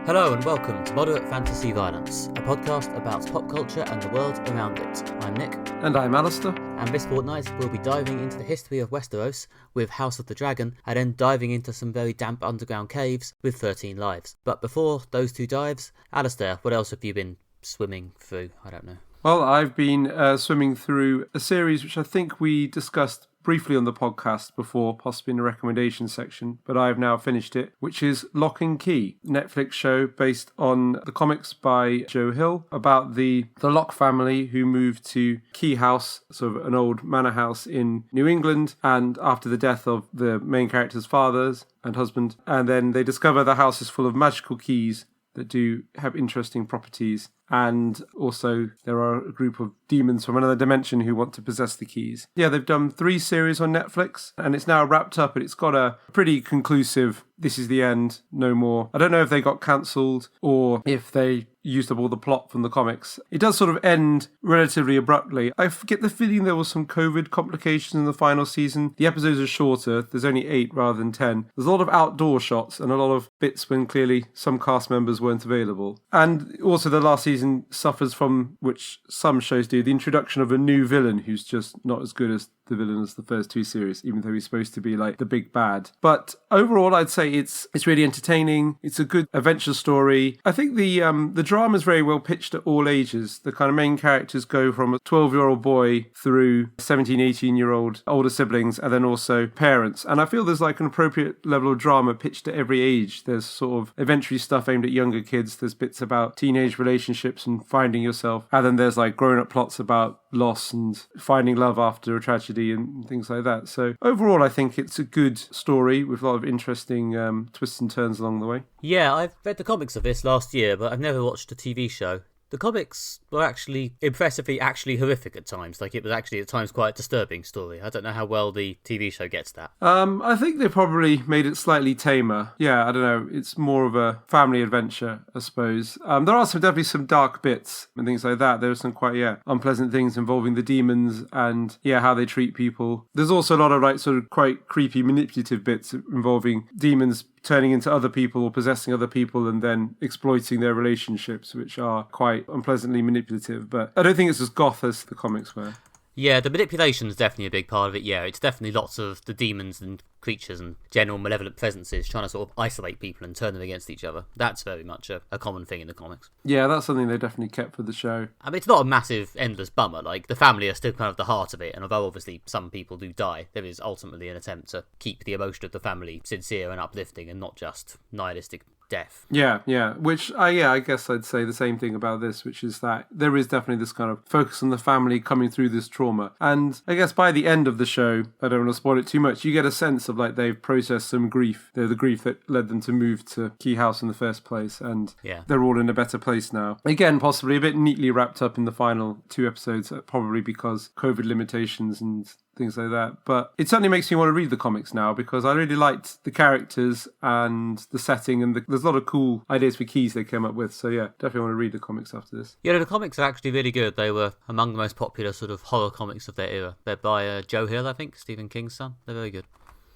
Hello and welcome to Moderate Fantasy Violence, a podcast about pop culture and the world around it. I'm Nick. And I'm Alistair. And this fortnight we'll be diving into the history of Westeros with House of the Dragon, and then diving into some very damp underground caves with 13 Lives. But before those two dives, Alistair, what else have you been swimming through? I don't know. Well, I've been swimming through a series which I think we discussed briefly on the podcast before, possibly in the recommendation section, but I've now finished it, which is Locke Newquay, Netflix show based on the comics by Joe Hill about the Locke family who moved to Key House, sort of an old manor house in New England, and after the death of the main character's fathers and husband, and then they discover the house is full of magical keys that do have interesting properties. And also there are a group of demons from another dimension who want to possess the keys. Yeah, they've done 3 series on Netflix and it's now wrapped up and it's got a pretty conclusive, this is the end, no more. I don't know if they got cancelled or if they used up all the plot from the comics. It does sort of end relatively abruptly. I get the feeling there was some COVID complications in the final season. The episodes are shorter. There's only 8 rather than 10. There's a lot of outdoor shots and a lot of bits when clearly some cast members weren't available. And also the last season suffers from, which some shows do, the introduction of a new villain who's just not as good as the villain as the first 2 series, even though he's supposed to be like the big bad. But overall, I'd say it's really entertaining. It's a good adventure story. I think the drama is very well pitched at all ages. The kind of main characters go from a 12-year-old boy through 17, 18-year-old older siblings, and then also parents. And I feel there's like an appropriate level of drama pitched at every age. There's sort of adventure stuff aimed at younger kids. There's bits about teenage relationships and finding yourself. And then there's like grown-up plots about loss and finding love after a tragedy and things like that. So overall, I think it's a good story with a lot of interesting twists and turns along the way. Yeah, I've read the comics of this last year, but I've never watched a TV show. The comics were actually impressively horrific at times. Like, it was actually at times quite a disturbing story. I don't know how well the TV show gets that. I think they probably made it slightly tamer. Yeah, I don't know. It's more of a family adventure, I suppose. There are definitely some dark bits and things like that. There are some quite, unpleasant things involving the demons and, how they treat people. There's also a lot of, like, sort of quite creepy, manipulative bits involving demons turning into other people or possessing other people and then exploiting their relationships, which are quite unpleasantly manipulative. But I don't think it's as goth as the comics were. Yeah, the manipulation is definitely a big part of it. Yeah, it's definitely lots of the demons and creatures and general malevolent presences trying to sort of isolate people and turn them against each other. That's very much a common thing in the comics. Yeah, that's something they definitely kept for the show. I mean, it's not a massive, endless bummer. Like, the family are still kind of the heart of it, and although obviously some people do die, there is ultimately an attempt to keep the emotion of the family sincere and uplifting and not just nihilistic death. Yeah. Which, I guess I'd say the same thing about this, which is that there is definitely this kind of focus on the family coming through this trauma. And I guess by the end of the show, I don't want to spoil it too much, you get a sense of like they've processed some grief. The grief that led them to move to Key House in the first place. And they're all in a better place now. Again, possibly a bit neatly wrapped up in the final 2 episodes, probably because COVID limitations and things like that. But it certainly makes me want to read the comics now because I really liked the characters and the setting, and there's a lot of cool ideas for keys they came up with. So yeah, definitely want to read the comics after this. Yeah, the comics are actually really good. They were among the most popular sort of horror comics of their era. They're by Joe Hill, I think, Stephen King's son. They're very good.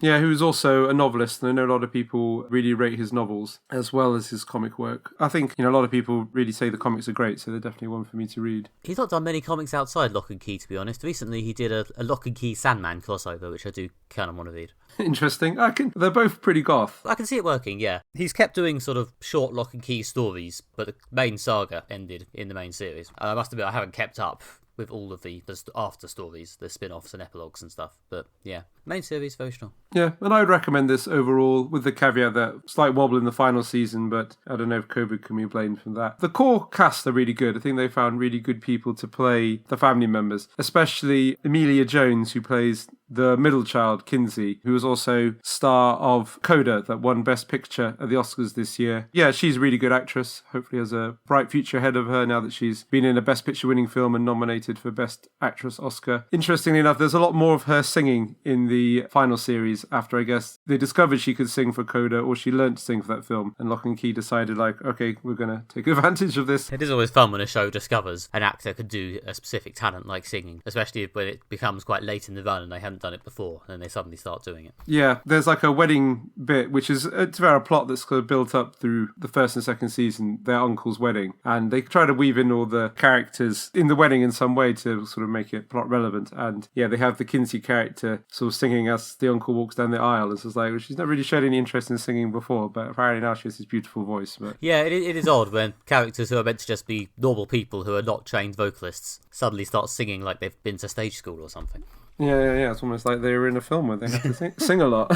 Yeah, who's also a novelist, and I know a lot of people really rate his novels as well as his comic work. I think, a lot of people really say the comics are great, so they're definitely one for me to read. He's not done many comics outside Locke and Key, to be honest. Recently, he did a Locke and Key Sandman crossover, which I do kind of want to read. Interesting. They're both pretty goth. I can see it working, yeah. He's kept doing sort of short Locke and Key stories, but the main saga ended in the main series. I must admit, I haven't kept up with all of the after stories, the spin-offs and epilogues and stuff. But yeah, main series, very strong. Yeah, and I would recommend this overall, with the caveat that slight wobble in the final season, but I don't know if COVID can be blamed for that. The core cast are really good. I think they found really good people to play the family members, especially Emilia Jones, who plays the middle child, Kinsey, who was also star of Coda, that won Best Picture at the Oscars this year. Yeah, she's a really good actress. Hopefully has a bright future ahead of her now that she's been in a Best Picture winning film and nominated for Best Actress Oscar. Interestingly enough, there's a lot more of her singing in the final series after, I guess, they discovered she could sing for Coda, or she learned to sing for that film, and Locke and Key decided, like, okay, we're going to take advantage of this. It is always fun when a show discovers an actor could do a specific talent like singing, especially when it becomes quite late in the run and they haven't hadn't done it before, and then they suddenly start doing it. Yeah, there's like a wedding bit, which is it's a plot that's kind of built up through the first and second season, their uncle's wedding. And they try to weave in all the characters in the wedding in some way to sort of make it plot relevant. And yeah, they have the Kinsey character sort of singing as the uncle walks down the aisle. And so it's like, she's not really showed any interest in singing before, but apparently now she has this beautiful voice. But yeah, it is odd when characters who are meant to just be normal people who are not trained vocalists suddenly start singing like they've been to stage school or something. Yeah. It's almost like they were in a film where they have to sing a lot.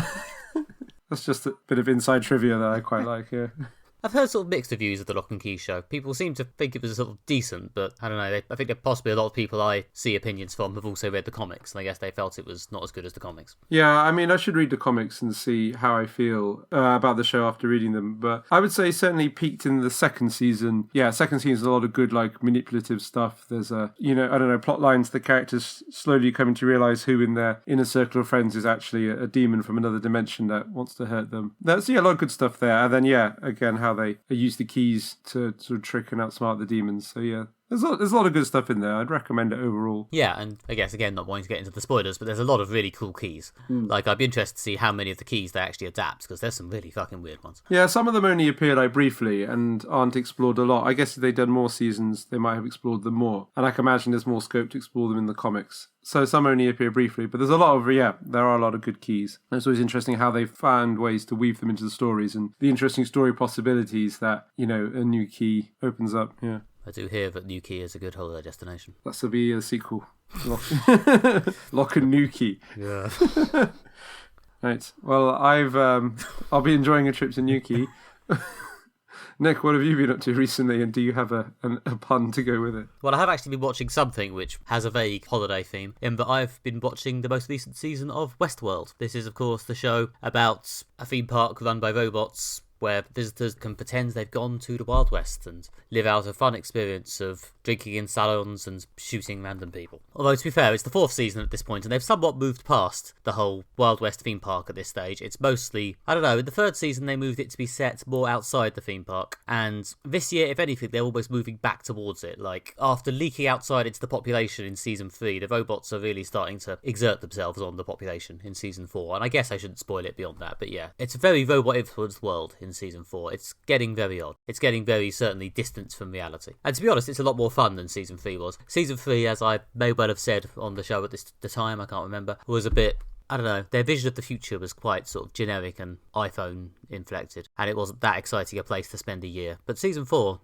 That's just a bit of inside trivia that I quite like, yeah. I've heard sort of mixed reviews of the Locke and Key show. People seem to think it was sort of decent, but I don't know. I think that possibly a lot of people I see opinions from have also read the comics, and I guess they felt it was not as good as the comics. Yeah, I mean, I should read the comics and see how I feel about the show after reading them, but I would say certainly peaked in the second season. Yeah, second season's a lot of good, like, manipulative stuff. There's plot lines, the characters slowly coming to realise who in their inner circle of friends is actually a demon from another dimension that wants to hurt them. There's, a lot of good stuff there. And then, again, how they use the keys to sort of trick and outsmart the demons. So yeah, there's a lot of good stuff in there. I'd recommend it overall. Yeah, and I guess, again, not wanting to get into the spoilers, but there's a lot of really cool keys. Like, I'd be interested to see how many of the keys they actually adapt, because there's some really fucking weird ones. Yeah, some of them only appear like briefly and aren't explored a lot. I guess if they'd done more seasons, they might have explored them more. And I can imagine there's more scope to explore them in the comics. So some only appear briefly, but there's there are a lot of good keys. And it's always interesting how they found ways to weave them into the stories and the interesting story possibilities that, a new key opens up. Yeah. I do hear that Newquay is a good holiday destination. That will be a sequel. Locke Newquay. Yeah. Right. Well, I'll be enjoying a trip to Newquay. Nick, what have you been up to recently, and do you have a pun to go with it? Well, I have actually been watching something which has a vague holiday theme, in that I've been watching the most recent season of Westworld. This is, of course, the show about a theme park run by robots, where visitors can pretend they've gone to the Wild West and live out a fun experience of drinking in salons and shooting random people. Although, to be fair, it's the fourth season at this point, and they've somewhat moved past the whole Wild West theme park at this stage. It's mostly, I don't know, in the third season they moved it to be set more outside the theme park, and this year, if anything, they're almost moving back towards it. Like, after leaking outside into the population in season 3, the robots are really starting to exert themselves on the population in season 4, and I guess I shouldn't spoil it beyond that, but yeah, it's a very robot-influenced world in season 4. It's getting very odd. It's getting very certainly distant from reality. And to be honest, it's a lot more fun than season 3 was. Season 3, as I may well have said on the show at the time, I can't remember, was a bit, I don't know, their vision of the future was quite sort of generic and iPhone inflected, and it wasn't that exciting a place to spend a year. But season 4,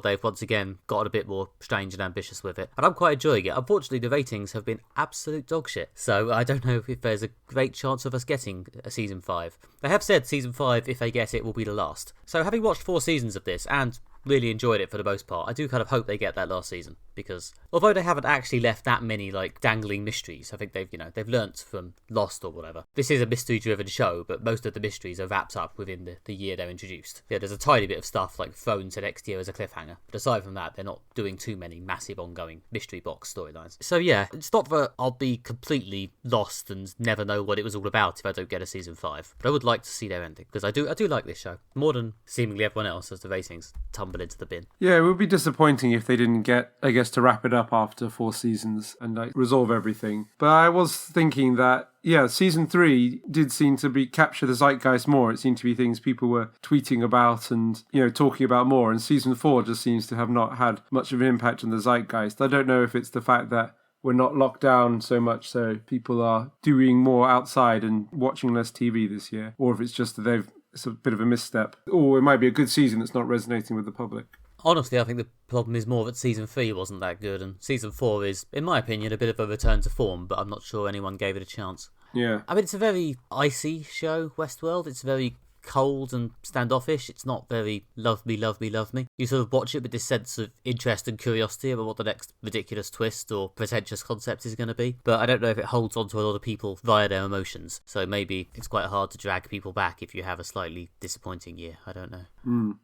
they've once again got a bit more strange and ambitious with it, and I'm quite enjoying it. Unfortunately, the ratings have been absolute dog shit, so I don't know if there's a great chance of us getting a season 5. They have said season 5, if they get it, will be the last. So having watched 4 seasons of this, and really enjoyed it for the most part, I do kind of hope they get that last season, because although they haven't actually left that many like dangling mysteries, I think they've learnt from Lost or whatever. This is a mystery driven show, but most of the mysteries are wrapped up within the year they're introduced. Yeah, there's a tiny bit of stuff like thrown to next year as a cliffhanger, but aside from that, they're not doing too many massive ongoing mystery box storylines. So yeah, it's not that I'll be completely lost and never know what it was all about if I don't get a season 5, but I would like to see their ending, because I do like this show more than seemingly everyone else as the ratings tumble into the bin. Yeah, it would be disappointing if they didn't get, I guess, to wrap it up after 4 seasons and like resolve everything. But I was thinking that, yeah, season 3 did seem to capture the zeitgeist more. It seemed to be things people were tweeting about and, talking about more. And season 4 just seems to have not had much of an impact on the zeitgeist. I don't know if it's the fact that we're not locked down so much, so people are doing more outside and watching less TV this year, or if it's just that it's a bit of a misstep, or it might be a good season that's not resonating with the public. Honestly, I think the problem is more that season 3 wasn't that good, and season 4 is, in my opinion, a bit of a return to form, but I'm not sure anyone gave it a chance. Yeah. I mean, it's a very icy show, Westworld. It's very cold and standoffish. It's not very love me, love me, love me. You sort of watch it with this sense of interest and curiosity about what the next ridiculous twist or pretentious concept is going to be. But I don't know if it holds on to a lot of people via their emotions. So maybe it's quite hard to drag people back if you have a slightly disappointing year. I don't know.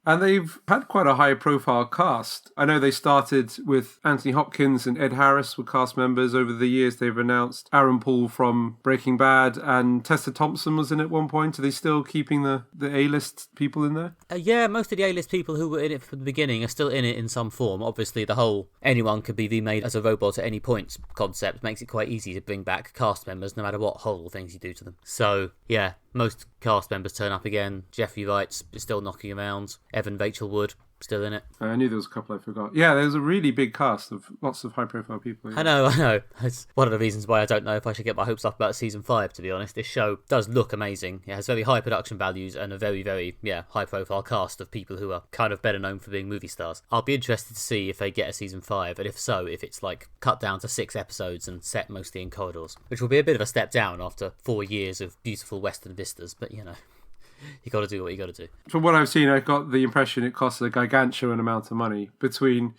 And they've had quite a high-profile cast. I know they started with Anthony Hopkins and Ed Harris were cast members. Over the years, they've announced Aaron Paul from Breaking Bad, and Tessa Thompson was in at one point. Are they still keeping the the A-list people in there? Yeah, most of the A-list people who were in it from the beginning are still in it in some form. Obviously, the whole anyone could be remade as a robot at any point concept makes it quite easy to bring back cast members no matter what horrible things you do to them. So, yeah, most cast members turn up again. Jeffrey Wright's still knocking around. Evan Rachel Wood still in it. I knew there was a couple I forgot. Yeah, there was a really big cast of lots of high-profile people. Yeah. I know. It's one of the reasons why I don't know if I should get my hopes up about season 5, to be honest. This show does look amazing. It has very high production values and a very, very, high-profile cast of people who are kind of better known for being movie stars. I'll be interested to see if they get a season 5, and if so, if it's like cut down to 6 episodes and set mostly in corridors, which will be a bit of a step down after 4 years of beautiful Western vistas, but you got to do what you got to do. From what I've seen, I got the impression it costs a gargantuan amount of money between,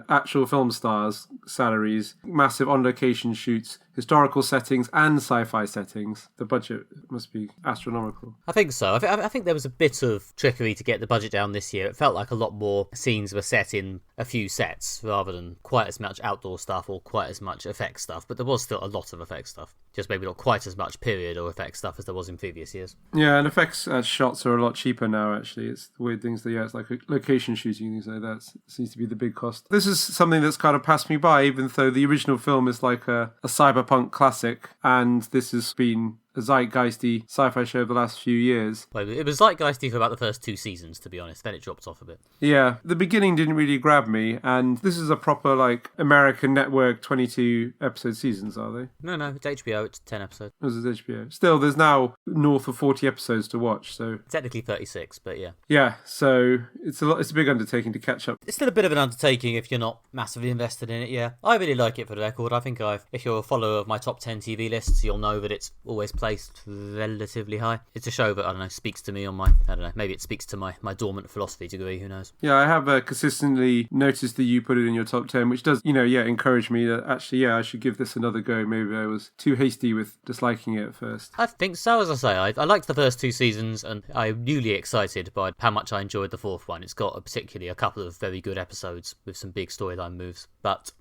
actual film stars' salaries, massive on-location shoots, historical settings, and sci-fi settings. The budget must be astronomical. I think so. I think there was a bit of trickery to get the budget down this year. It felt like a lot more scenes were set in a few sets rather than quite as much outdoor stuff or quite as much effects stuff. But there was still a lot of effects stuff. Just maybe not quite as much period or effects stuff as there was in previous years. Yeah, and effects shots are a lot cheaper now, actually. It's the weird things that, it's like location shooting, things like that. Seems to be the big cost. This is something that's kind of passed me by, even though the original film is like a cyberpunk classic, and this has been a zeitgeisty sci-fi show of the last few years. Well, it was zeitgeisty for about the first 2 seasons, to be honest. Then it dropped off a bit. Yeah, the beginning didn't really grab me, and this is a proper, American network 22-episode seasons, are they? No, it's HBO. It's 10 episodes. This is HBO. Still, there's now north of 40 episodes to watch, so... Technically 36, but yeah. Yeah, so it's a big undertaking to catch up. It's still a bit of an undertaking if you're not massively invested in it, yeah. I really like it, for the record. I think if you're a follower of my top 10 TV lists, you'll know that it's always placed relatively high. It's a show that, I don't know, speaks to me on my, maybe it speaks to my dormant philosophy degree, who knows. Yeah, I have consistently noticed that you put it in your top 10, which does, encourage me that actually, I should give this another go. Maybe I was too hasty with disliking it at first. I think so, as I say. I liked the first 2 seasons, and I'm newly excited by how much I enjoyed the 4th one. It's got particularly a couple of very good episodes with some big storyline moves, but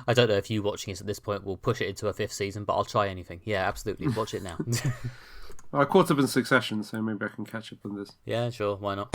I don't know if you watching it at this point will push it into a 5th season, but I'll try anything. Yeah, absolutely. Watch it now. I caught up in Succession, so maybe I can catch up on this. Yeah, sure. Why not?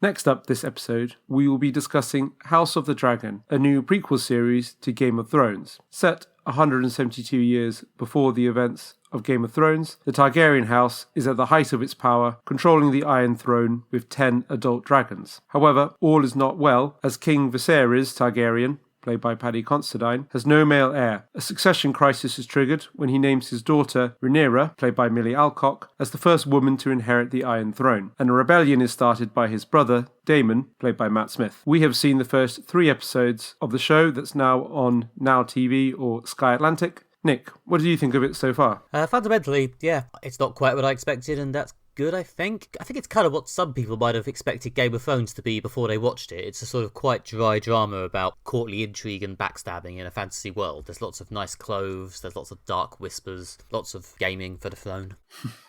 Next up this episode, we will be discussing House of the Dragon, a new prequel series to Game of Thrones. Set 172 years before the events of Game of Thrones, the Targaryen house is at the height of its power, controlling the Iron Throne with 10 adult dragons. However, all is not well, as King Viserys Targaryen, played by Paddy Considine, has no male heir. A succession crisis is triggered when he names his daughter, Rhaenyra, played by Millie Alcock, as the first woman to inherit the Iron Throne, and a rebellion is started by his brother, Daemon, played by Matt Smith. We have seen the first 3 episodes of the show that's now on Now TV or Sky Atlantic. Nick, what do you think of it so far? Fundamentally, yeah, it's not quite what I expected, and that's good, I think. I think it's kind of what some people might have expected Game of Thrones to be before they watched it. It's a sort of quite dry drama about courtly intrigue and backstabbing in a fantasy world. There's lots of nice clothes, there's lots of dark whispers, lots of gaming for the throne.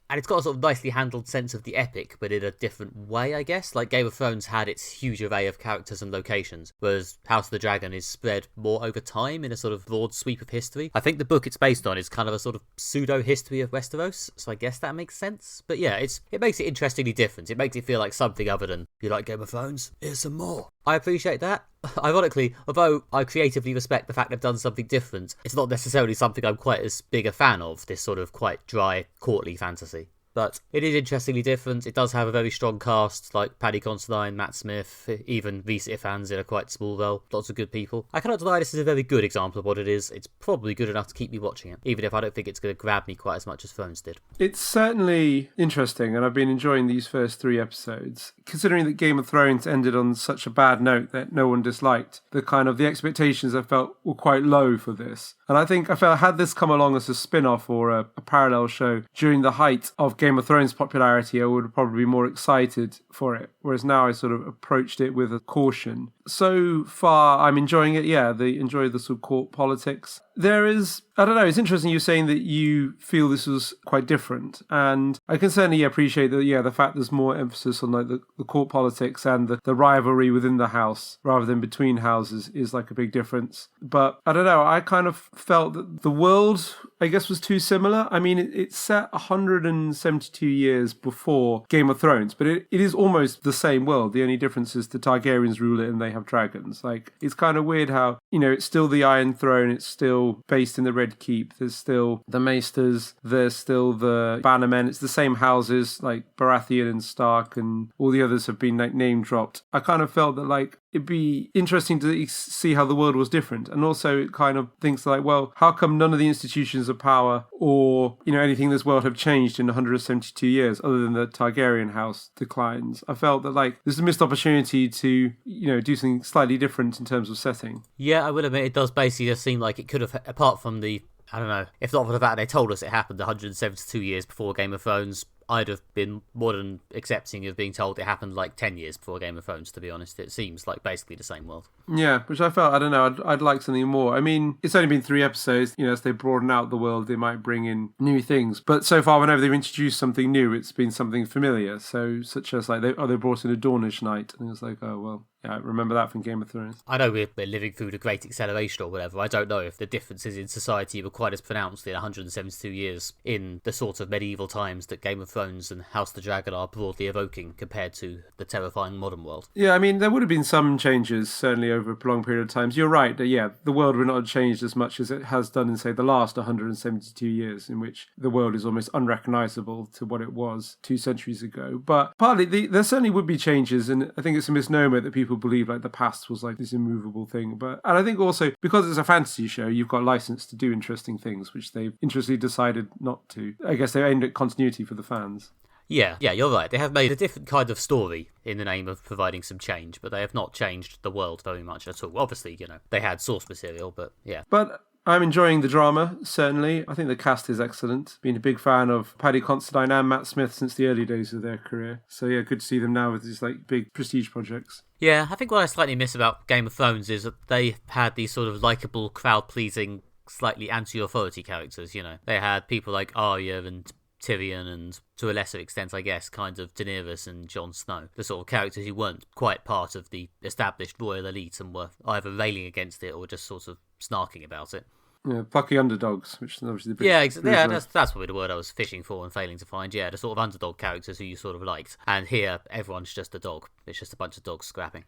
And it's got a sort of nicely handled sense of the epic, but in a different way, I guess. Like Game of Thrones had its huge array of characters and locations, whereas House of the Dragon is spread more over time in a sort of broad sweep of history. I think the book it's based on is kind of a sort of pseudo-history of Westeros, so I guess that makes sense. But yeah, it makes it interestingly different. It makes it feel like something other than, you like Game of Thrones? Here's some more. I appreciate that. Ironically, although I creatively respect the fact they've done something different, it's not necessarily something I'm quite as big a fan of, this sort of quite dry, courtly fantasy. But it is interestingly different. It does have a very strong cast, like Paddy Considine, Matt Smith, even Rhys Ifans in a quite small role. Lots of good people. I cannot deny this is a very good example of what it is. It's probably good enough to keep me watching it, even if I don't think it's going to grab me quite as much as Thrones did. It's certainly interesting, and I've been enjoying these first 3 episodes. Considering that Game of Thrones ended on such a bad note that no one disliked, the expectations I felt were quite low for this. And I think I felt had this come along as a spin-off or a parallel show during the height of Game of Thrones popularity, I would probably be more excited for it. whereas now I sort of approached it with a caution. So far, I'm enjoying it. Yeah, enjoy the sort of court politics. There is, I don't know, it's interesting you saying that you feel this was quite different. And I can certainly appreciate that, the fact there's more emphasis on like the court politics and the rivalry within the house rather than between houses is like a big difference. But I don't know, I kind of felt that the world, I guess, was too similar. I mean, it's set 172 years before Game of Thrones, but it is almost the same world. The only difference is the Targaryens rule it and they have dragons. Like, it's kind of weird how, it's still the Iron Throne, it's still based in the Red Keep, there's still the Maesters, there's still the Bannermen, it's the same houses, like Baratheon and Stark and all the others have been like name dropped. I kind of felt that like it'd be interesting to see how the world was different, and also it kind of thinks like, well, how come none of the institutions of power or anything in this world have changed in 172 years other than the Targaryen house declines? I felt that like there's a missed opportunity to do something slightly different in terms of setting. Yeah, I will admit it does basically just seem like it could have, apart from the, I don't know, if not for the fact they told us it happened 172 years before Game of Thrones, I'd have been more than accepting of being told it happened like 10 years before Game of Thrones, to be honest. It seems like basically the same world. Yeah, which I felt, I don't know, I'd like something more. I mean, it's only been 3 episodes. As they broaden out the world, they might bring in new things. But so far, whenever they've introduced something new, it's been something familiar. So, such as like, they brought in a Dornish knight. And it's like, oh, well, yeah, I remember that from Game of Thrones. I know we're living through the Great Acceleration or whatever. I don't know if the differences in society were quite as pronounced in 172 years in the sort of medieval times that Game of Thrones and House of the Dragon are broadly evoking compared to the terrifying modern world. Yeah, I mean, there would have been some changes, certainly over a prolonged period of time. You're right that, the world would not have changed as much as it has done in, say, the last 172 years, in which the world is almost unrecognisable to what it was 2 centuries ago. But partly, there certainly would be changes, and I think it's a misnomer that people believe like the past was like this immovable thing. And I think also, because it's a fantasy show, you've got license to do interesting things, which they've interestingly decided not to. I guess they aimed at continuity for the fans. Yeah, you're right. They have made a different kind of story in the name of providing some change, but they have not changed the world very much at all. Obviously, they had source material, but yeah. But I'm enjoying the drama, certainly. I think the cast is excellent. Been a big fan of Paddy Considine and Matt Smith since the early days of their career. So yeah, good to see them now with these like big prestige projects. Yeah, I think what I slightly miss about Game of Thrones is that they had these sort of likeable, crowd-pleasing, slightly anti-authority characters, They had people like Arya and Tyrion and, to a lesser extent, I guess, kind of Daenerys and Jon Snow. The sort of characters who weren't quite part of the established royal elite and were either railing against it or just sort of snarking about it. Yeah, plucky underdogs, which is obviously the big... Yeah, that's probably the word I was fishing for and failing to find. Yeah, the sort of underdog characters who you sort of liked. And here, everyone's just a dog. It's just a bunch of dogs scrapping.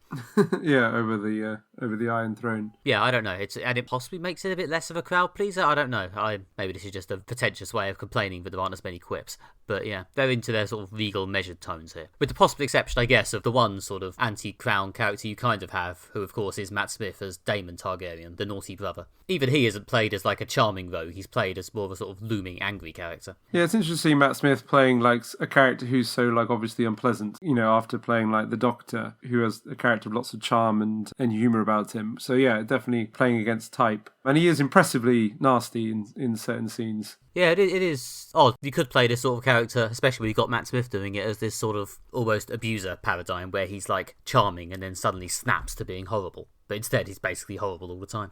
Yeah, over the Iron Throne. Yeah, I don't know. And it possibly makes it a bit less of a crowd pleaser. I don't know. Maybe this is just a pretentious way of complaining that there aren't as many quips. But yeah, they're into their sort of regal, measured tones here. With the possible exception, I guess, of the one sort of anti-crown character you kind of have, who of course is Matt Smith as Daemon Targaryen, the naughty brother. Even he isn't played as like a charming rogue, he's played as more of a sort of looming, angry character. Yeah, it's interesting to see Matt Smith playing like a character who's so like obviously unpleasant, after playing like the Doctor, who has a character of lots of charm and humour about him. So yeah, definitely playing against type. And he is impressively nasty in certain scenes. Yeah, it is odd. You could play this sort of character, especially when you got Matt Smith doing it, as this sort of almost abuser paradigm where he's like charming and then suddenly snaps to being horrible. But instead, he's basically horrible all the time.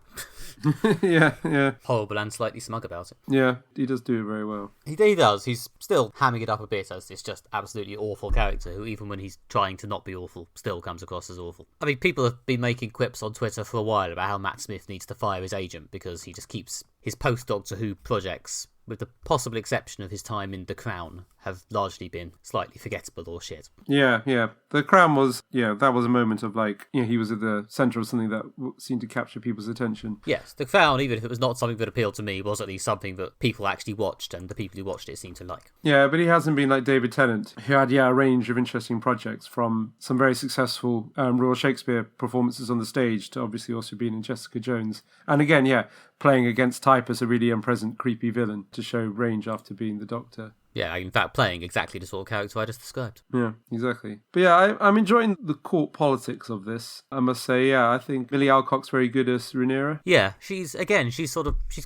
Yeah. Horrible and slightly smug about it. Yeah, he does do it very well. He does. He's still hamming it up a bit as this just absolutely awful character who, even when he's trying to not be awful, still comes across as awful. I mean, people have been making quips on Twitter for a while about how Matt Smith needs to fire his agent because he just keeps his post-Doctor Who projects, with the possible exception of his time in The Crown, have largely been slightly forgettable or shit. Yeah. The Crown was, that was a moment of like, he was at the centre of something that seemed to capture people's attention. Yes, The Crown, even if it was not something that appealed to me, was at least something that people actually watched, and the people who watched it seemed to like. Yeah, but he hasn't been like David Tennant, who had, a range of interesting projects, from some very successful Royal Shakespeare performances on the stage to obviously also being in Jessica Jones. And again, playing against type as a really unpleasant, creepy villain to show range after being the Doctor. Yeah, in fact, playing exactly the sort of character I just described. Yeah, exactly. But yeah, I'm enjoying the court politics of this. I must say, yeah, I think Millie Alcock's very good as Rhaenyra. Yeah, she's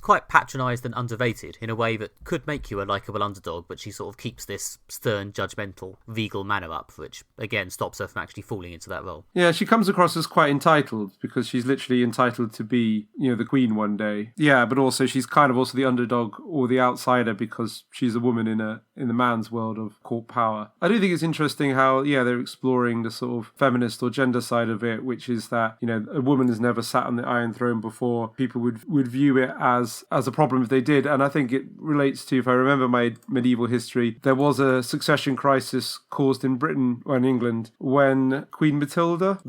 quite patronised and underrated in a way that could make you a likeable underdog, but she sort of keeps this stern, judgmental, regal manner up, which, again, stops her from actually falling into that role. Yeah, she comes across as quite entitled, because she's literally entitled to be, the queen one day. Yeah, but also she's kind of also the underdog or the outsider because she's a woman in the man's world of court power. I do think it's interesting how, they're exploring the sort of feminist or gender side of it, which is that, a woman has never sat on the Iron Throne before. People would view it as a problem if they did. And I think it relates to, if I remember my medieval history, there was a succession crisis caused in Britain or in England when Queen Matilda,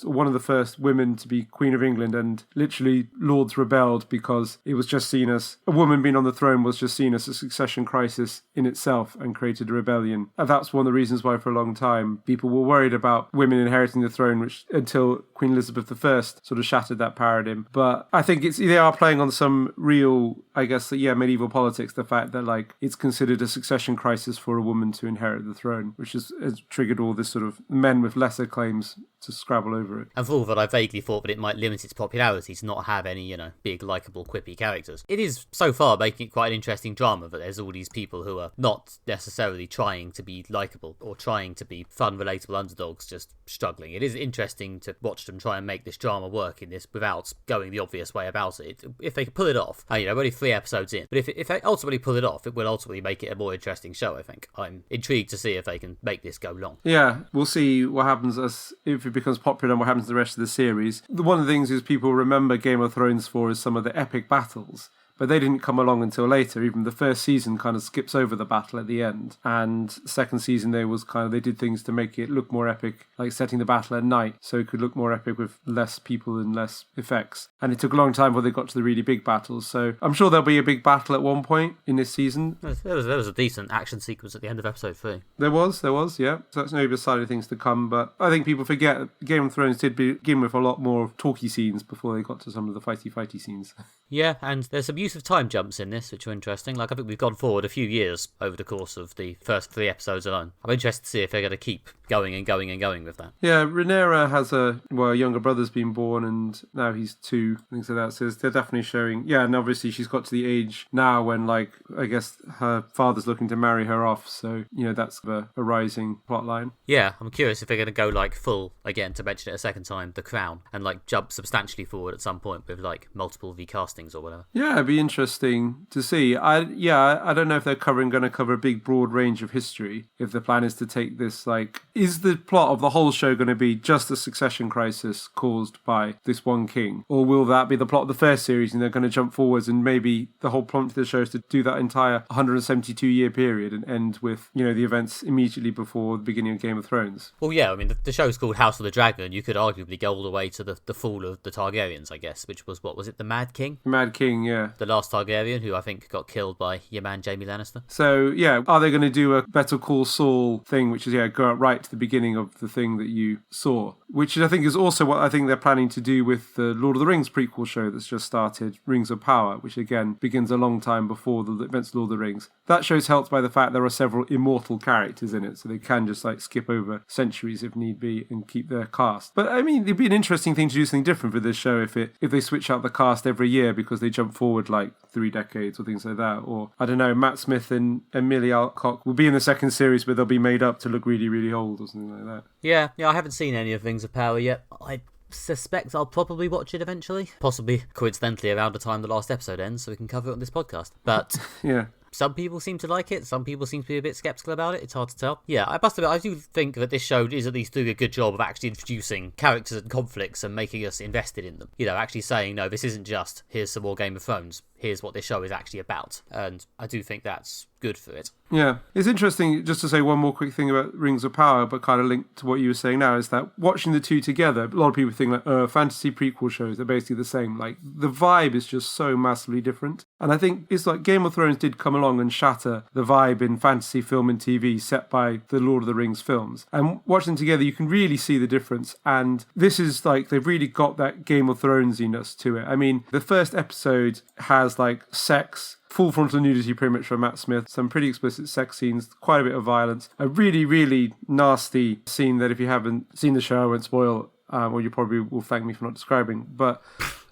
one of the first women to be Queen of England, and literally lords rebelled because it was just seen as, a woman being on the throne was just seen as a succession crisis in itself and created a rebellion. And that's one of the reasons why for a long time people were worried about women inheriting the throne, which until Queen Elizabeth I sort of shattered that paradigm. But I think they are playing on some real, I guess, medieval politics, the fact that it's considered a succession crisis for a woman to inherit the throne, which has triggered all this sort of men with lesser claims to scrabble over it. And for all that, I vaguely thought that it might limit its popularity to not have any, big, likeable, quippy characters. It is, so far, making it quite an interesting drama that there's all these people who are not necessarily trying to be likeable or trying to be fun, relatable underdogs, just struggling. It is interesting to watch them try and make this drama work in this without going the obvious way about it. If they can pull it off, we're only 3 episodes in, but if they ultimately pull it off, it will ultimately make it a more interesting show, I think. I'm intrigued to see if they can make this go long. Yeah, we'll see what happens if it becomes popular and what happens to the rest of the series. One of the things is people remember Game of Thrones for is some of the epic battles. But they didn't come along until later. Even the first season kind of skips over the battle at the end. And second season, they did things to make it look more epic, like setting the battle at night, so it could look more epic with less people and less effects. And it took a long time before they got to the really big battles. So I'm sure there'll be a big battle at one point in this season. There was a decent action sequence at the end of episode 3. There was, yeah. So that's maybe a side of things to come. But I think people forget Game of Thrones did begin with a lot more talky scenes before they got to some of the fighty scenes. Yeah, and there's some use of time jumps in this, which are interesting. I think we've gone forward a few years over the course of the first 3 episodes alone. I'm interested to see if they're going to keep going and going and going with that. Yeah, Rhaenyra has a younger brother's been born, and now he's 2, things like that. So they're definitely showing, and obviously she's got to the age now when, I guess her father's looking to marry her off. So, that's a rising plotline. Yeah, I'm curious if they're going to go, full, again, to mention it a second time, The Crown, and, jump substantially forward at some point with, multiple recastings or whatever. Yeah, it'd be interesting to see. I don't know if they're going to cover a big, broad range of history, if the plan is to take this, is the plot of the whole show going to be just a succession crisis caused by this one king? Or will that be the plot of the first series and they're going to jump forwards and maybe the whole point of the show is to do that entire 172-year period and end with, the events immediately before the beginning of Game of Thrones? Well, yeah, the show's called House of the Dragon. You could arguably go all the way to the fall of the Targaryens, I guess, which was, what was it, the Mad King? The Mad King, yeah. The last Targaryen, who I think got killed by your man Jaime Lannister. So, are they going to do a Better Call Saul thing, which is, go right to the beginning of the thing that you saw? Which I think is also what I think they're planning to do with the Lord of the Rings prequel show that's just started, Rings of Power, which again begins a long time before the events of Lord of the Rings. That show's helped by the fact there are several immortal characters in it, so they can just skip over centuries if need be and keep their cast. But I mean, it'd be an interesting thing to do something different with this show if they switch out the cast every year because they jump forward 3 decades or things like that. Or I don't know, Matt Smith and Millie Alcock will be in the second series, but they'll be made up to look really, really old or something like that. Yeah, I haven't seen any of Rings of Power yet. I suspect I'll probably watch it eventually. Possibly, coincidentally, around the time the last episode ends, so we can cover it on this podcast. But yeah. Some people seem to like it. Some people seem to be a bit sceptical about it. It's hard to tell. Yeah, I must admit, I do think that this show is at least doing a good job of actually introducing characters and conflicts and making us invested in them. Actually saying, no, this isn't just, here's some more Game of Thrones. Here's what this show is actually about. And I do think that's good for it. Yeah. It's interesting, just to say one more quick thing about Rings of Power, but kind of linked to what you were saying now, is that watching the two together, a lot of people think fantasy prequel shows are basically the same. The vibe is just so massively different. And I think it's Game of Thrones did come along and shatter the vibe in fantasy film and TV set by the Lord of the Rings films. And watching them together, you can really see the difference. And this is they've really got that Game of Thronesiness to it. I mean, the first episode has has like sex, full frontal nudity pretty much from Matt Smith, some pretty explicit sex scenes, quite a bit of violence, a really, really nasty scene that if you haven't seen the show, I won't spoil, or you probably will thank me for not describing, but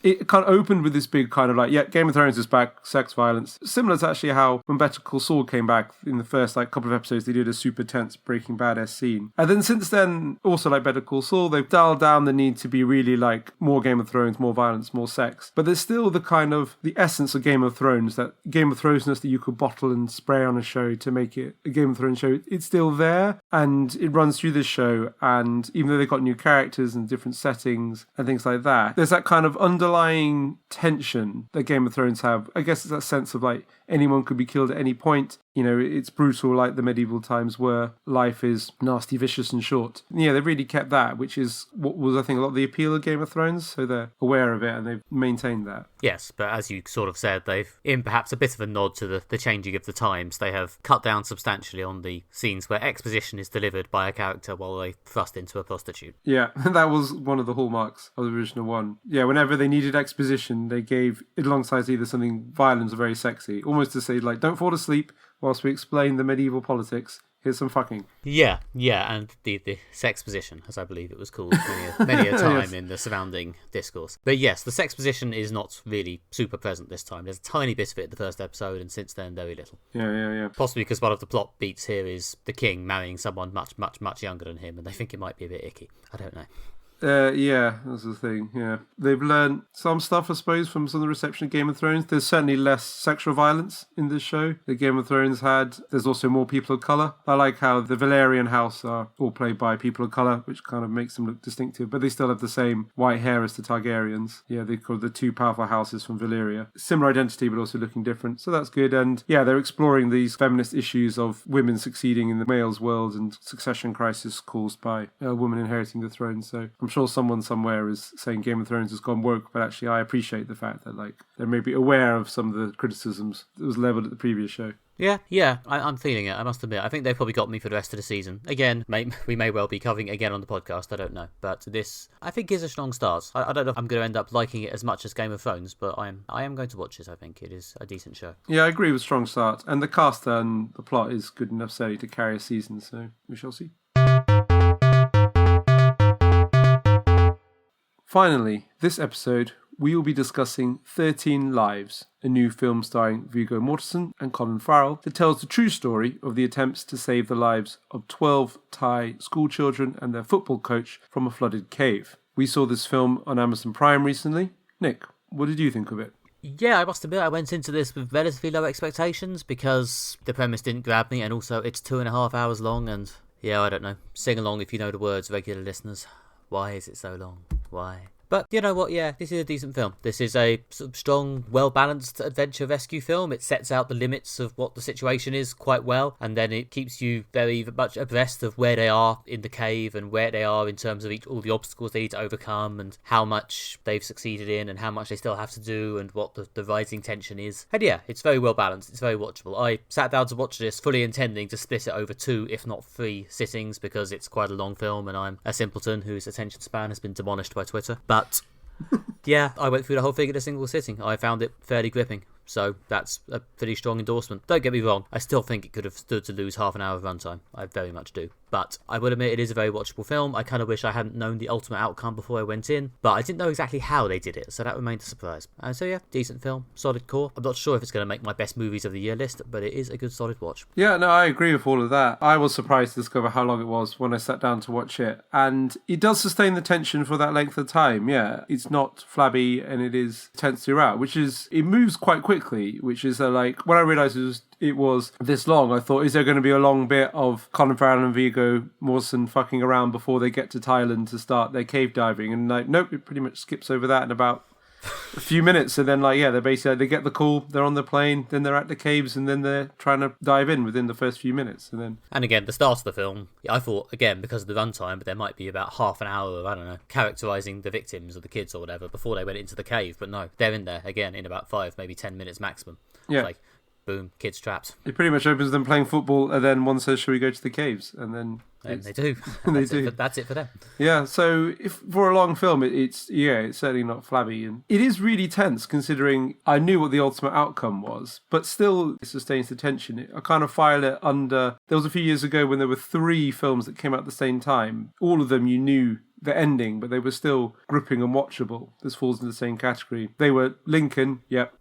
it kind of opened with this big kind of like, yeah, Game of Thrones is back, sex violence. Similar to actually how when Better Call Saul came back in the first like couple of episodes, they did a super tense Breaking Bad-esque scene. And then since then, also like Better Call Saul, they've dialed down the need to be really like more Game of Thrones, more violence, more sex. But there's still the kind of the essence of Game of Thrones, that Game of Thronesness that you could bottle and spray on a show to make it a Game of Thrones show. It's still there and it runs through this show. And even though they've got new characters and different settings and things like that, there's that kind of underlying tension that Game of Thrones have. I guess it's that sense of like anyone could be killed at any point. You know, it's brutal like the medieval times where life is nasty, vicious and short. Yeah, they've really kept that, which is what was, I think, a lot of the appeal of Game of Thrones. So they're aware of it and they've maintained that. Yes, but as you sort of said, they've, in perhaps a bit of a nod to the changing of the times, they have cut down substantially on the scenes where exposition is delivered by a character while they thrust into a prostitute. Yeah, that was one of the hallmarks of the original one. Yeah, whenever they needed exposition, they gave it alongside either something violent or very sexy, almost to say, like, don't fall asleep whilst we explain the medieval politics. Here's some fucking. Yeah, and the sex position, as I believe it was called many a time yes. In the surrounding discourse. But yes, the sex position is not really super present this time. There's a tiny bit of it in the first episode, and since then, very little. Yeah. Possibly because one of the plot beats here is the king marrying someone much, much, much younger than him, and they think it might be a bit icky. I don't know. Yeah, that's the thing, yeah. They've learned some stuff, I suppose, from some of the reception of Game of Thrones. There's certainly less sexual violence in this show that Game of Thrones had. There's also more people of colour. I like how the Valyrian house are all played by people of colour, which kind of makes them look distinctive, but they still have the same white hair as the Targaryens. Yeah, they're called the two powerful houses from Valyria. Similar identity, but also looking different, so that's good. And yeah, they're exploring these feminist issues of women succeeding in the male's world and succession crisis caused by a woman inheriting the throne, so I'm sure someone somewhere is saying Game of Thrones has gone woke, but actually I appreciate the fact that like they're maybe aware of some of the criticisms that was levelled at the previous show. Yeah, I'm feeling it, I must admit. I think they've probably got me for the rest of the season. Again, we may well be covering it again on the podcast, I don't know. But this, I think, is a strong start. I don't know if I'm going to end up liking it as much as Game of Thrones, but I am going to watch it, I think. It is a decent show. Yeah, I agree with strong start. And the cast and the plot is good enough, say, to carry a season, so we shall see. Finally, this episode, we will be discussing 13 Lives, a new film starring Viggo Mortensen and Colin Farrell that tells the true story of the attempts to save the lives of 12 Thai schoolchildren and their football coach from a flooded cave. We saw this film on Amazon Prime recently. Nick, what did you think of it? Yeah, I must admit I went into this with relatively low expectations because the premise didn't grab me, and also it's 2.5 hours long, and yeah, I don't know. Sing along if you know the words, regular listeners. Why is it so long? Why? But you know what, yeah, this is a decent film. This is a sort of strong, well-balanced adventure rescue film. It sets out the limits of what the situation is quite well, and then it keeps you very much abreast of where they are in the cave and where they are in terms of all the obstacles they need to overcome and how much they've succeeded in and how much they still have to do and what the rising tension is. And yeah, it's very well-balanced. It's very watchable. I sat down to watch this fully intending to split it over 2, if not 3 sittings because it's quite a long film and I'm a simpleton whose attention span has been demolished by Twitter. But yeah, I went through the whole thing in a single sitting. I found it fairly gripping. So that's a pretty strong endorsement. Don't get me wrong, I still think it could have stood to lose half an hour of runtime. I very much do. But I would admit it is a very watchable film. I kind of wish I hadn't known the ultimate outcome before I went in, but I didn't know exactly how they did it, so that remained a surprise. And so yeah, decent film, solid core. I'm not sure if it's going to make my best movies of the year list, but it is a good solid watch. Yeah, no, I agree with all of that. I was surprised to discover how long it was when I sat down to watch it, and it does sustain the tension for that length of time. Yeah, it's not flabby and it is tense throughout, it moves quite quickly, which is like, when I realised it was this long, I thought, is there going to be a long bit of Colin Farrell and Viggo Mortensen fucking around before they get to Thailand to start their cave diving? And like, nope, it pretty much skips over that in about a few minutes. And then like, yeah, they're basically, they get the call, they're on the plane, then they're at the caves, and then they're trying to dive in within the first few minutes. And again, the start of the film, I thought, again, because of the runtime, but there might be about half an hour of, I don't know, characterising the victims or the kids or whatever before they went into the cave. But no, they're in there, again, in about 5, maybe 10 minutes maximum. Yeah. It's like, boom, kids trapped. It pretty much opens them playing football, and then one says, shall we go to the caves? And then And they do. They do. That's it for them. Yeah, so if for a long film, it's certainly not flabby, and it is really tense considering I knew what the ultimate outcome was, but still it sustains the tension. I kind of file it under. There was a few years ago when there were 3 films that came out at the same time. All of them you knew the ending, but they were still gripping and watchable. This falls in the same category. They were Lincoln, yep,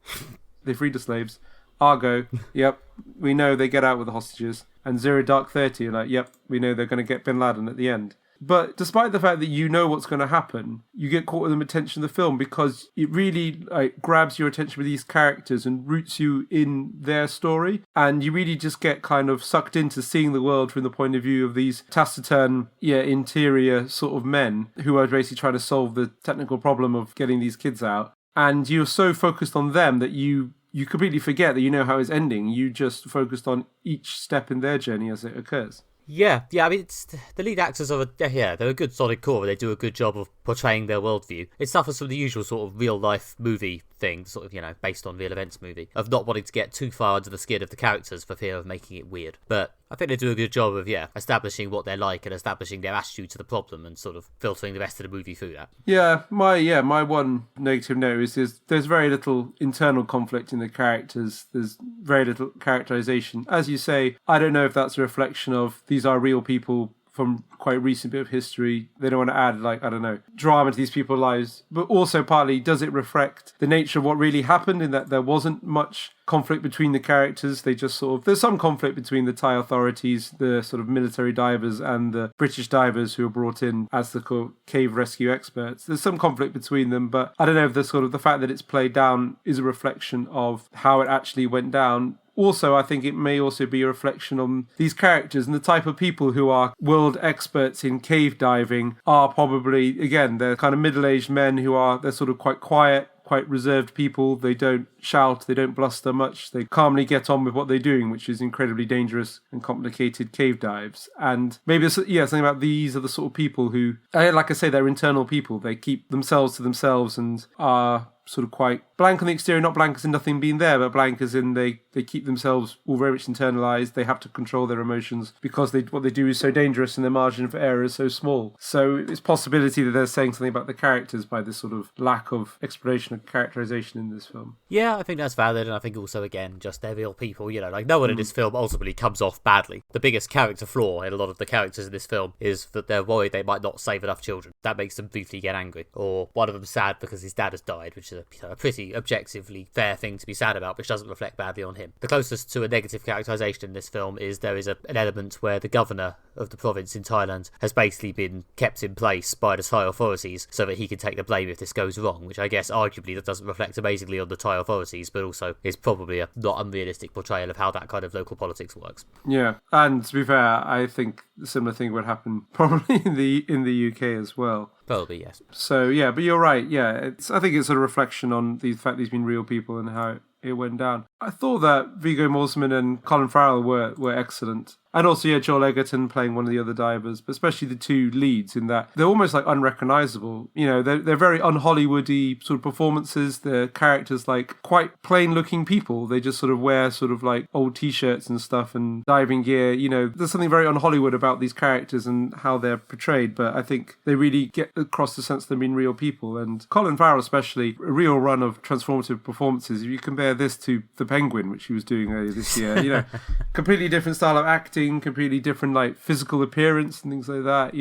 they freed the slaves. Argo, yep, we know they get out with the hostages. And Zero Dark 30, like, yep, we know they're going to get Bin Laden at the end. But despite the fact that you know what's going to happen, you get caught with the attention of the film because it really grabs your attention with these characters and roots you in their story. And you really just get kind of sucked into seeing the world from the point of view of these taciturn, interior sort of men who are basically trying to solve the technical problem of getting these kids out. And you're so focused on them that you completely forget that you know how it's ending. You just focused on each step in their journey as it occurs. Yeah. I mean, the lead actors they're a good solid core. They do a good job of portraying their worldview. It suffers from the usual sort of real life movie thing, sort of, based on real events movie, of not wanting to get too far under the skin of the characters for fear of making it weird. But I think they do a good job of, establishing what they're like and establishing their attitude to the problem and sort of filtering the rest of the movie through that. My one negative note is there's very little internal conflict in the characters. There's very little characterization. As you say, I don't know if that's a reflection of these are real people from quite recent bit of history. They don't want to add, drama to these people's lives. But also partly, does it reflect the nature of what really happened in that there wasn't much conflict between the characters? They just there's some conflict between the Thai authorities, the sort of military divers, and the British divers who are brought in as the cave rescue experts. There's some conflict between them, but I don't know if the fact that it's played down is a reflection of how it actually went down. Also, I think it may also be a reflection on these characters and the type of people who are world experts in cave diving are probably, again, they're kind of middle-aged men they're sort of quite quiet, quite reserved people. They don't shout, they don't bluster much. They calmly get on with what they're doing, which is incredibly dangerous and complicated cave dives. And maybe something about these are the sort of people who, like I say, they're internal people. They keep themselves to themselves and are sort of quite blank on the exterior, not blank as in nothing being there, but blank as in they keep themselves all very much internalized. They have to control their emotions because what they do is so dangerous and their margin for error is so small. So it's possibility that they're saying something about the characters by this sort of lack of exploration and characterization in this film. Yeah, I think that's valid, and I think also, again, just they're real people, no one in this film ultimately comes off badly. The biggest character flaw in a lot of the characters in this film is that they're worried they might not save enough children. That makes them briefly get angry. Or one of them sad because his dad has died, which is a pretty objectively fair thing to be sad about, which doesn't reflect badly on him. The closest to a negative characterization in this film is there is an element where the governor of the province in Thailand has basically been kept in place by the Thai authorities so that he can take the blame if this goes wrong, which I guess arguably that doesn't reflect amazingly on the Thai authorities, but also is probably a not unrealistic portrayal of how that kind of local politics works. Yeah, and to be fair, I think a similar thing would happen probably in the UK as well. Probably, yes. So, yeah, but you're right. Yeah, I think it's a reflection on the fact these been real people and how it went down. I thought that Viggo Mortensen and Colin Farrell were excellent. And also, Joel Edgerton playing one of the other divers, but especially the 2 leads in that they're almost like unrecognizable. They're very un-Hollywoody sort of performances. They're characters like quite plain looking people. They just sort of wear sort of like old t-shirts and stuff and diving gear. There's something very un-Hollywood about these characters and how they're portrayed, but I think they really get across the sense of them being real people. And Colin Farrell especially, a real run of transformative performances. If you compare this to The Penguin, which he was doing earlier this year, completely different style of acting, completely different like physical appearance and things like that,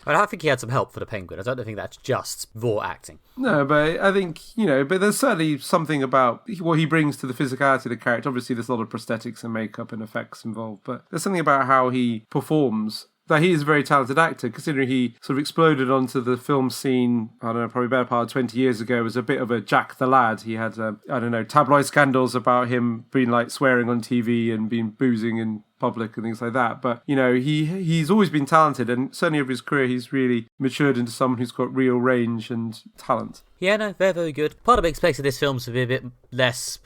I think he had some help for The Penguin. I don't think that's just raw acting. No, but I think, but there's certainly something about what he brings to the physicality of the character. Obviously there's a lot of prosthetics and makeup and effects involved, but there's something about how he performs that he is a very talented actor, considering he sort of exploded onto the film scene, I don't know, probably better part of 20 years ago, as a bit of a Jack the Lad. He had, tabloid scandals about him being like swearing on TV and being boozing in public and things like that. But, he's always been talented, and certainly over his career, he's really matured into someone who's got real range and talent. Yeah, no, they're very good. Part of me expected this film to be a bit less,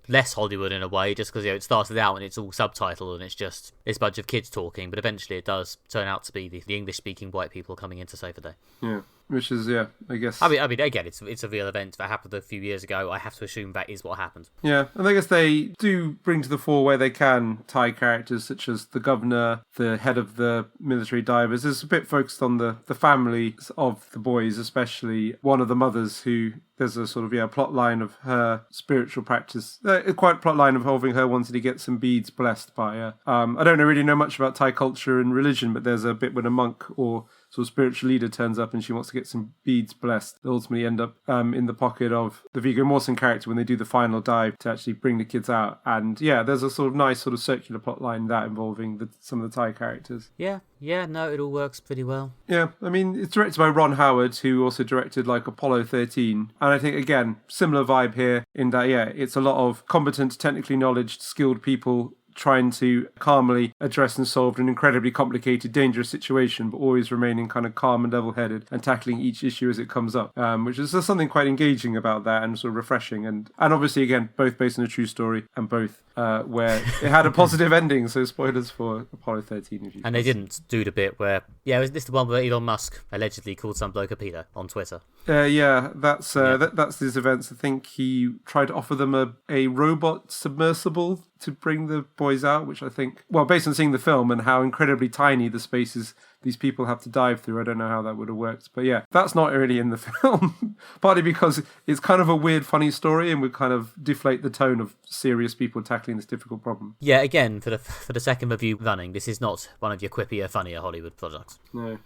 less Hollywood in a way, just because it started out and it's all subtitled and it's a bunch of kids talking, but eventually it does turn out to be the English-speaking white people coming in to save the day. Yeah. which is, yeah, I guess. I mean, again, it's a real event that happened a few years ago. I have to assume that is what happened. Yeah, and I guess they do bring to the fore where they can Thai characters such as the governor, the head of the military divers. It's a bit focused on the families of the boys, especially one of the mothers who... There's a sort of, plot line of her spiritual practice. Quite a plot line involving her wanting to get some beads blessed by her. I don't really know much about Thai culture and religion, but there's a bit when a monk or sort of spiritual leader turns up and she wants to get some beads blessed. They ultimately end up in the pocket of the Viggo Mortensen character when they do the final dive to actually bring the kids out. And yeah, there's a sort of nice sort of circular plot line that involving some of the Thai characters. Yeah, no, it all works pretty well. Yeah, I mean, it's directed by Ron Howard, who also directed like Apollo 13. And I think, again, similar vibe here in that, it's a lot of competent, technically knowledge, skilled people trying to calmly address and solve an incredibly complicated, dangerous situation, but always remaining kind of calm and level-headed and tackling each issue as it comes up, which is just something quite engaging about that and sort of refreshing. And obviously, again, both based on a true story and both where it had a positive ending, so spoilers for Apollo 13. And they didn't do the bit where, is this the one where Elon Musk allegedly called some bloke a pedo on Twitter? That's these events. I think he tried to offer them a robot submersible to bring the boys out, which I think, based on seeing the film and how incredibly tiny the spaces these people have to dive through, I don't know how that would have worked. But yeah, that's not really in the film, partly because it's kind of a weird, funny story and would kind of deflate the tone of serious people tackling this difficult problem. Yeah, again, for the second review running, this is not one of your quippier, funnier Hollywood projects. No.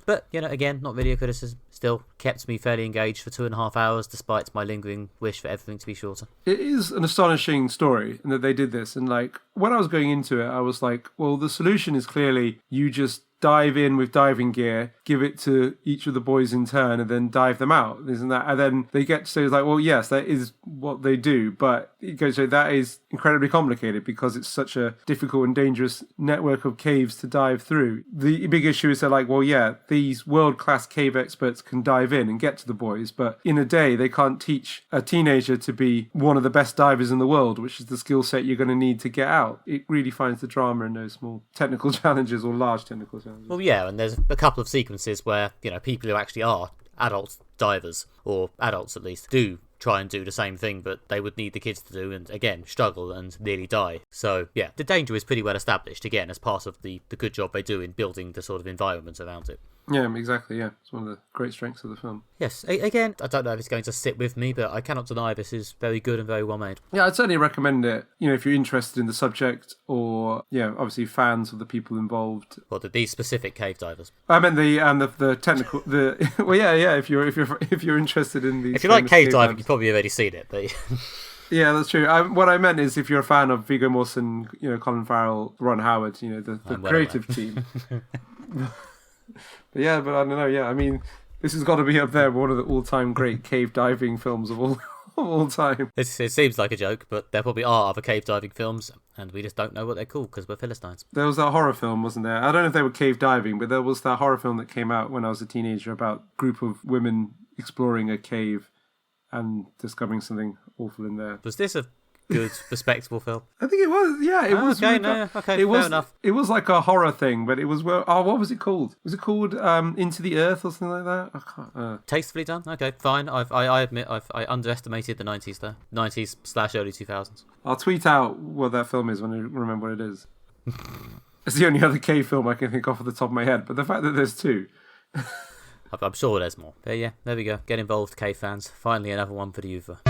But, again, not really a criticism. Still kept me fairly engaged for 2.5 hours, despite my lingering wish for everything to be shorter. It is an astonishing story in that they did this. And like, when I was going into it, I was like, well, the solution is clearly you just dive in with diving gear, give it to each of the boys in turn, and then dive them out, isn't that? And then they get to say, like, well, yes, that is what they do, but it goes to that is incredibly complicated because it's such a difficult and dangerous network of caves to dive through. The big issue is they're like, well, yeah, these world-class cave experts can dive in and get to the boys, but in a day they can't teach a teenager to be one of the best divers in the world, which is the skill set you're going to need to get out. It really finds the drama in those small technical challenges or large technical challenges. Well, yeah, and there's a couple of sequences where, people who actually are adult divers, or adults at least, do try and do the same thing, but they would need the kids to do, and again, struggle and nearly die. So, yeah, the danger is pretty well established, again, as part of the good job they do in building the sort of environment around it. Yeah, exactly, yeah. It's one of the great strengths of the film. Yes, again, I don't know if it's going to sit with me, but I cannot deny this is very good and very well made. Yeah, I'd certainly recommend it, if you're interested in the subject or, obviously fans of the people involved. Well, these specific cave divers. I meant the technical, if you're interested in these. If you like cave diving, you've probably already seen it, but... Yeah, that's true. What I meant is if you're a fan of Viggo Mortensen, Colin Farrell, Ron Howard, the creative team. But I don't know. Yeah, I mean, this has got to be up there, one of the all-time great cave diving films of all time. It seems like a joke, but there probably are other cave diving films, and we just don't know what they're called because we're Philistines. There was that horror film, wasn't there? I don't know if they were cave diving, but there was that horror film that came out when I was a teenager about a group of women exploring a cave and discovering something awful in there. Was this a good, respectable film? I think it was. Yeah, it was. Okay, fair enough. It was like a horror thing, but it was what was it called? Was it called Into the Earth or something like that? I can't. Tastefully done. Okay, fine. I admit I underestimated the 90s there. 90s/early 2000s. I'll tweet out what that film is when I remember what it is. It's the only other cave film I can think off the top of my head, but the fact that there's two. I'm sure there's more. But yeah, there we go. Get involved, cave fans. Finally, another one for the Uva.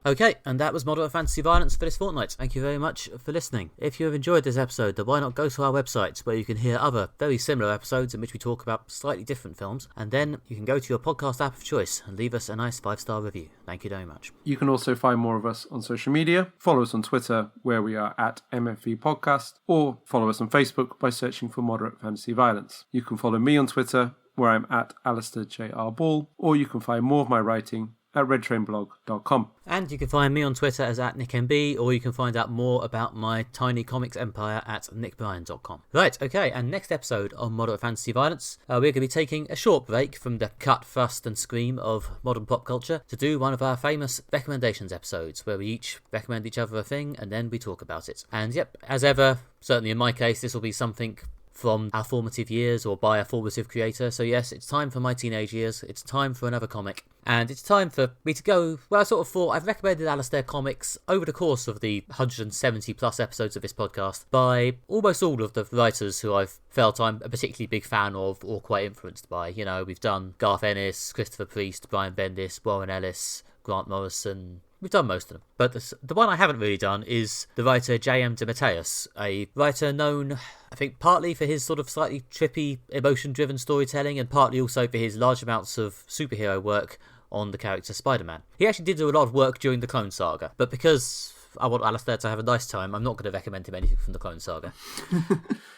Okay, and that was Moderate Fantasy Violence for this fortnight. Thank you very much for listening. If you have enjoyed this episode, then why not go to our website where you can hear other very similar episodes in which we talk about slightly different films, and then you can go to your podcast app of choice and leave us a nice 5-star review. Thank you very much. You can also find more of us on social media. Follow us on Twitter, where we are at MFV Podcast, or follow us on Facebook by searching for Moderate Fantasy Violence. You can follow me on Twitter, where I'm at Alistair J.R. Ball, or you can find more of my writing at redtrainblog.com. And you can find me on Twitter as at NickMB, or you can find out more about my tiny comics empire at nickbryan.com. Right, okay, and next episode on Moderate Fantasy Violence, we're going to be taking a short break from the cut, thrust and scream of modern pop culture to do one of our famous recommendations episodes, where we each recommend each other a thing and then we talk about it. And yep, as ever, certainly in my case, this will be something from our formative years or by a formative creator. So yes, it's time for my teenage years. It's time for another comic. And it's time for me to go, well, I sort of thought I've recommended Alistair comics over the course of the 170 plus episodes of this podcast by almost all of the writers who I've felt I'm a particularly big fan of or quite influenced by. You know, we've done Garth Ennis, Christopher Priest, Brian Bendis, Warren Ellis, Grant Morrison. We've done most of them. But the one I haven't really done is the writer J.M. DeMatteis, a writer known, I think, partly for his sort of slightly trippy, emotion-driven storytelling and partly also for his large amounts of superhero work on the character Spider-Man. He actually did do a lot of work during the Clone Saga, but because I want Alistair to have a nice time, I'm not going to recommend him anything from the Clone Saga.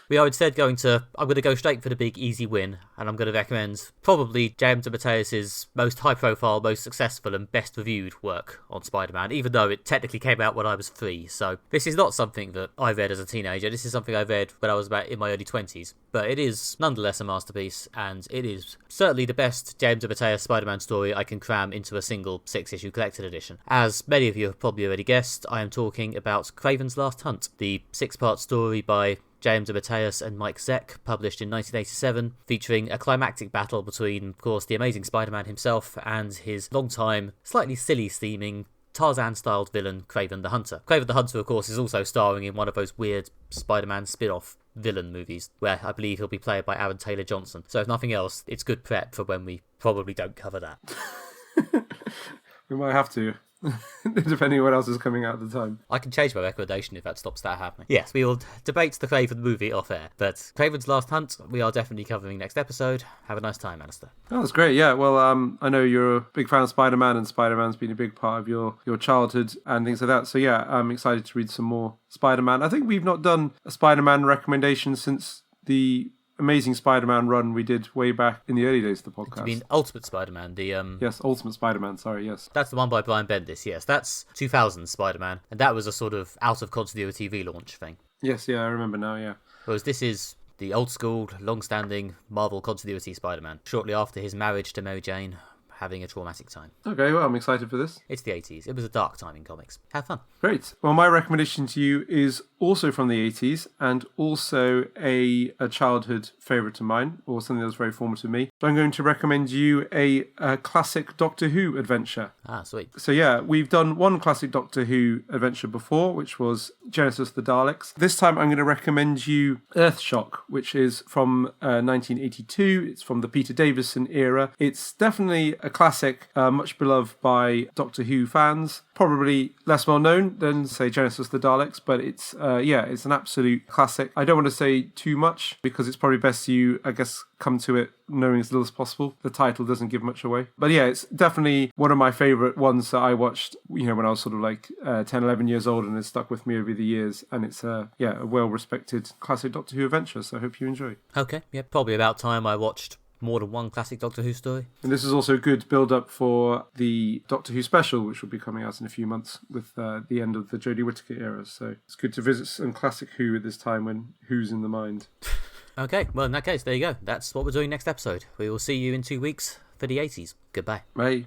We are instead I'm going to go straight for the big easy win, and I'm going to recommend probably J.M. DeMatteis' most high profile, most successful and best reviewed work on Spider-Man, even though it technically came out when I was 3. So this is not something that I read as a teenager, this is something I read when I was about in my early 20s. But it is nonetheless a masterpiece, and it is certainly the best J.M. DeMatteis Spider-Man story I can cram into a single 6-issue collected edition. As many of you have probably already guessed, I am talking about Kraven's Last Hunt, the 6-part story by J.M. DeMatteis and Mike Zeck, published in 1987, featuring a climactic battle between, of course, the Amazing Spider-Man himself and his long-time, slightly silly-steaming, Tarzan-styled villain, Kraven the Hunter. Kraven the Hunter, of course, is also starring in one of those weird Spider-Man spin-off villain movies, where I believe he'll be played by Aaron Taylor-Johnson. So if nothing else, it's good prep for when we probably don't cover that. We might have to. Depending on what else is coming out at the time. I can change my recommendation if that stops that happening. Yes, we will debate the Kraven movie off air, but Kraven's Last Hunt we are definitely covering next episode. Have a nice time, Alistair. Oh, that's great. Yeah, well, I know you're a big fan of Spider-Man, and Spider-Man's been a big part of your childhood and things like that. So yeah, I'm excited to read some more Spider-Man. I think we've not done a Spider-Man recommendation since the Amazing Spider-Man run we did way back in the early days of the podcast. You mean Ultimate Spider-Man? Yes, Ultimate Spider-Man, sorry, yes. That's the one by Brian Bendis, yes. That's 2000 Spider-Man, and that was a sort of out-of-continuity relaunch thing. Yes, yeah, I remember now, yeah. Whereas this is the old-school, long-standing Marvel continuity Spider-Man, shortly after his marriage to Mary Jane, having a traumatic time. Okay, well, I'm excited for this. It's the 80s. It was a dark time in comics. Have fun. Great. Well, my recommendation to you is also from the 80s and also a childhood favourite of mine, or something that was very formative to me. So I'm going to recommend you a classic Doctor Who adventure. Ah, sweet. So yeah, we've done one classic Doctor Who adventure before, which was Genesis of the Daleks. This time I'm going to recommend you Earthshock, which is from 1982. It's from the Peter Davison era. It's definitely a classic, much beloved by Doctor Who fans. Probably less well known than, say, Genesis of the Daleks, but it's it's an absolute classic. I don't want to say too much because it's probably best you, I guess, come to it knowing as little as possible. The title doesn't give much away. But yeah, it's definitely one of my favourite ones that I watched, when I was sort of like 10, 11 years old, and it's stuck with me over the years. And it's a well-respected classic Doctor Who adventure, so I hope you enjoy. Okay, yeah, probably about time I watched more than one classic Doctor Who story. And this is also a good build-up for the Doctor Who special, which will be coming out in a few months with the end of the Jodie Whittaker era. So it's good to visit some classic Who at this time when Who's in the mind. Okay, well, in that case, there you go. That's what we're doing next episode. We will see you in 2 weeks for the 80s. Goodbye. Bye.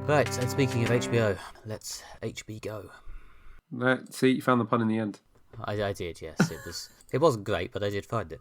Right, and speaking of HBO, let's HB go. See, you found the pun in the end. I did, yes. It wasn't great, but I did find it.